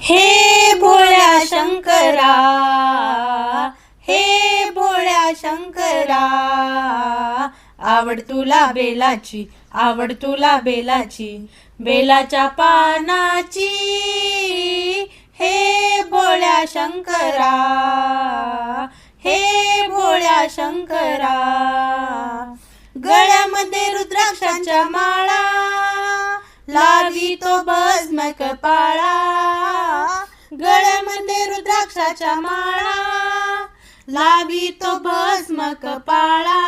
हे भोळ्या शंकरा, हे भोळ्या शंकरा, आवड तुला बेलाची, आवड तुला बेलाची, बेलाच्या पानाची, हे भोळ्या शंकरा, हे भोळ्या शंकरा, गळ्यामध्ये रुद्राक्षांच्या माळा, लावी तो भस्म कपाळा, गळ्यामध्ये रुद्राक्षाच्या माळा, लावी तो भस्म कपाळा,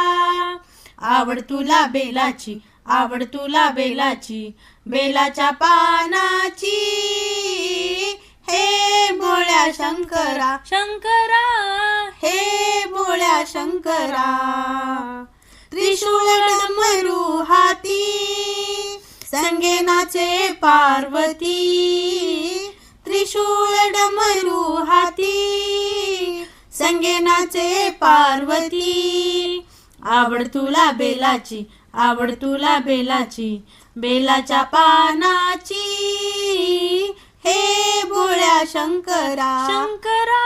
आवड तुला बेलाची, आवड तुला बेलाची, बेलाच्या पानाची, हे भोळ्या शंकरा, शंकरा, हे भोळ्या शंकरा, त्रिशूळ डमरू हाती, संगे नाचे पार्वती, त्रिशूळ डमरू हाती, संगे नाचे पार्वती, आवड तुला बेलाची, आवड तुला बेलाची, बेलाच्या पानाची, हे भोळ्या शंकरा, शंकरा,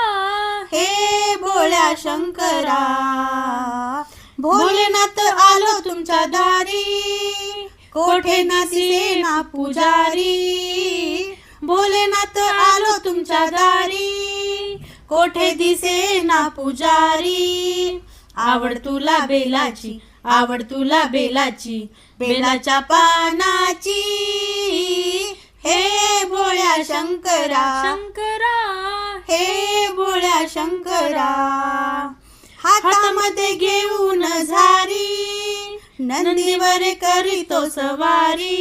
हे भोळ्या शंकरा, भोलेनाथ आलो तुमच्या दारी, कोठे नाचले ना पुजारी, भोलेनाथ आलो तुमच्या दारी, कोठे दिसे ना पुजारी, आवड तुला बेलाची, आवड तुला बेलाची, बेलाच्या पानाची, हे भोळ्या शंकरा, शंकरा, हे भोळ्या शंकरा, हातामध्ये घेऊन झारी, नंदीवर करीतो सवारी,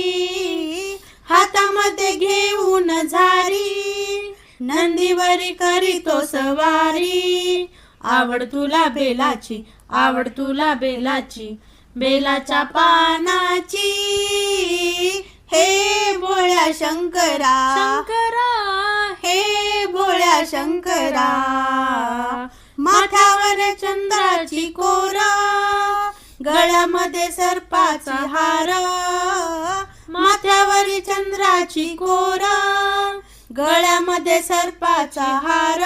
हातामध्ये घेऊन झारी, नंदीवर करीतो सवारी, आवड तुला बेलाची, आवड तुला बेलाची, बेलाच्या पानाची, हे भोळ्या शंकरा, शंकरा, हे भोळ्या शंकरा, माथ्यावर चंद्राची कोरा, गळ्यामध्ये सर्पाचा हार, माथ्यावर चंद्राची कोरा, गळ्यामध्ये सर्पाचा हार,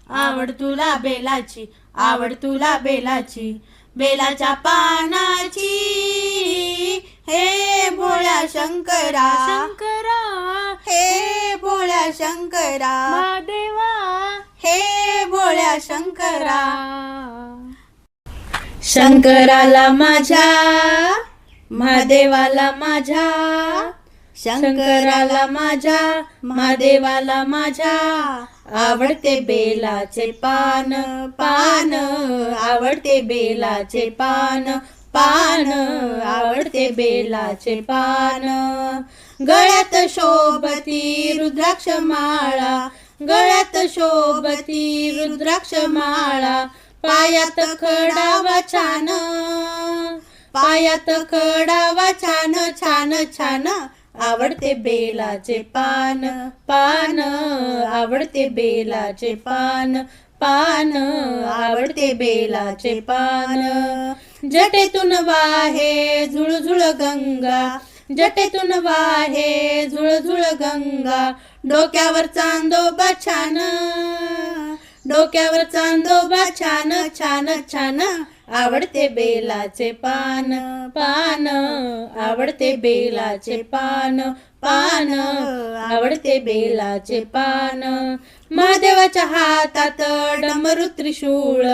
आवड तुला बेलाची, आवड तुला बेलाची, बेलाच्या पानाची, हे भोळ्या शंकरा, शंकरा, हे भोळ्या शंकरा, महादेवा, हे भोळ्या शंकरा, शंकराला माझ्या, महादेवाला माझ्या, शंकराला माझ्या, महादेवाला माझ्या, आवडते बेलाचे पान, पान, आवडते बेलाचे पान, पान, आवडते बेलाचे पान, गळ्यात शोभती रुद्राक्ष माळा, गळ्यात शोभती रुद्राक्ष माळा, पायात खडावा छान, पायात खडावा छान, छान, छान, आवडते बेलाचे पान, पान, आवडते बेलाचे पान, पान, आवडते बेलाचे पान, जटेतून वाहे झुळझुळ गंगा, जटेतून वाहे झुळझुळ गंगा, डोक्यावर चांदोबा छान, डोक्यावर चांदोबा छान, छान, छान, आवडते बेलाचे पान, पान, आवडते बेलाचे पान, पान, आवडते बेलाचे पान, महादेवाच्या हातात डमरू त्रिशूळ,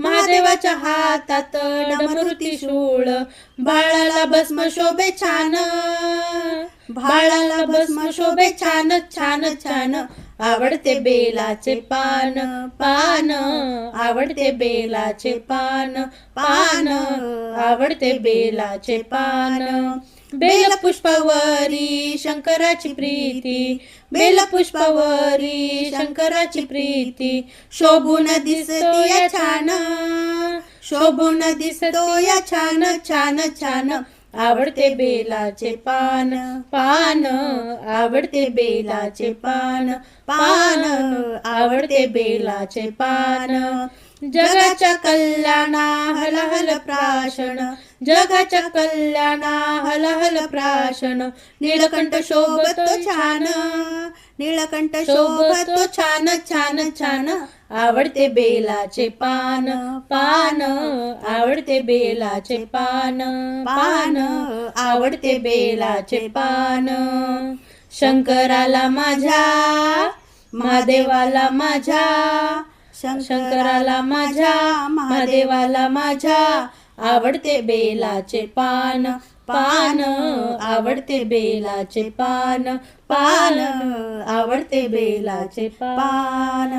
महादेवाच्या हातात डमरू त्रिशूळ, बाळाला भस्म शोभे छान, बाळाला भस्म शोभे छान, छान, छान, आवडते बेलाचे पान, पान, आवडते बेलाचे पान, पान, आवडते बेलाचे पान, बेलपुष्पावरी शंकराची प्रीती, बेलपुष्पावरी शंकराची प्रीती, शोभून दिसतो या छान, शोभून दिसतो या छान, छान, छान, आवडते बेलाचे पान, पान, आवडते बेलाचे पान, पान, आवडते बेलाचे पान, जगाच्या कल्याणा हल हल प्राशन, जगाच्या कल्याणा हल हल प्राशन. नीलकंठ शोभतो छान, नीलकंठ शोभतो छान छान छान. आवडते बेलाचे पान पान, आवडते बेलाचे पान पान, आवडते बेलाचे पान. शंकराला माझ्या, महादेवाला माझ्या, शंकराला माझ्या, महादेवाला माझ्या. आवडते बेलाचे पान पान, आवडते बेलाचे पान पान, आवडते बेलाचे पान.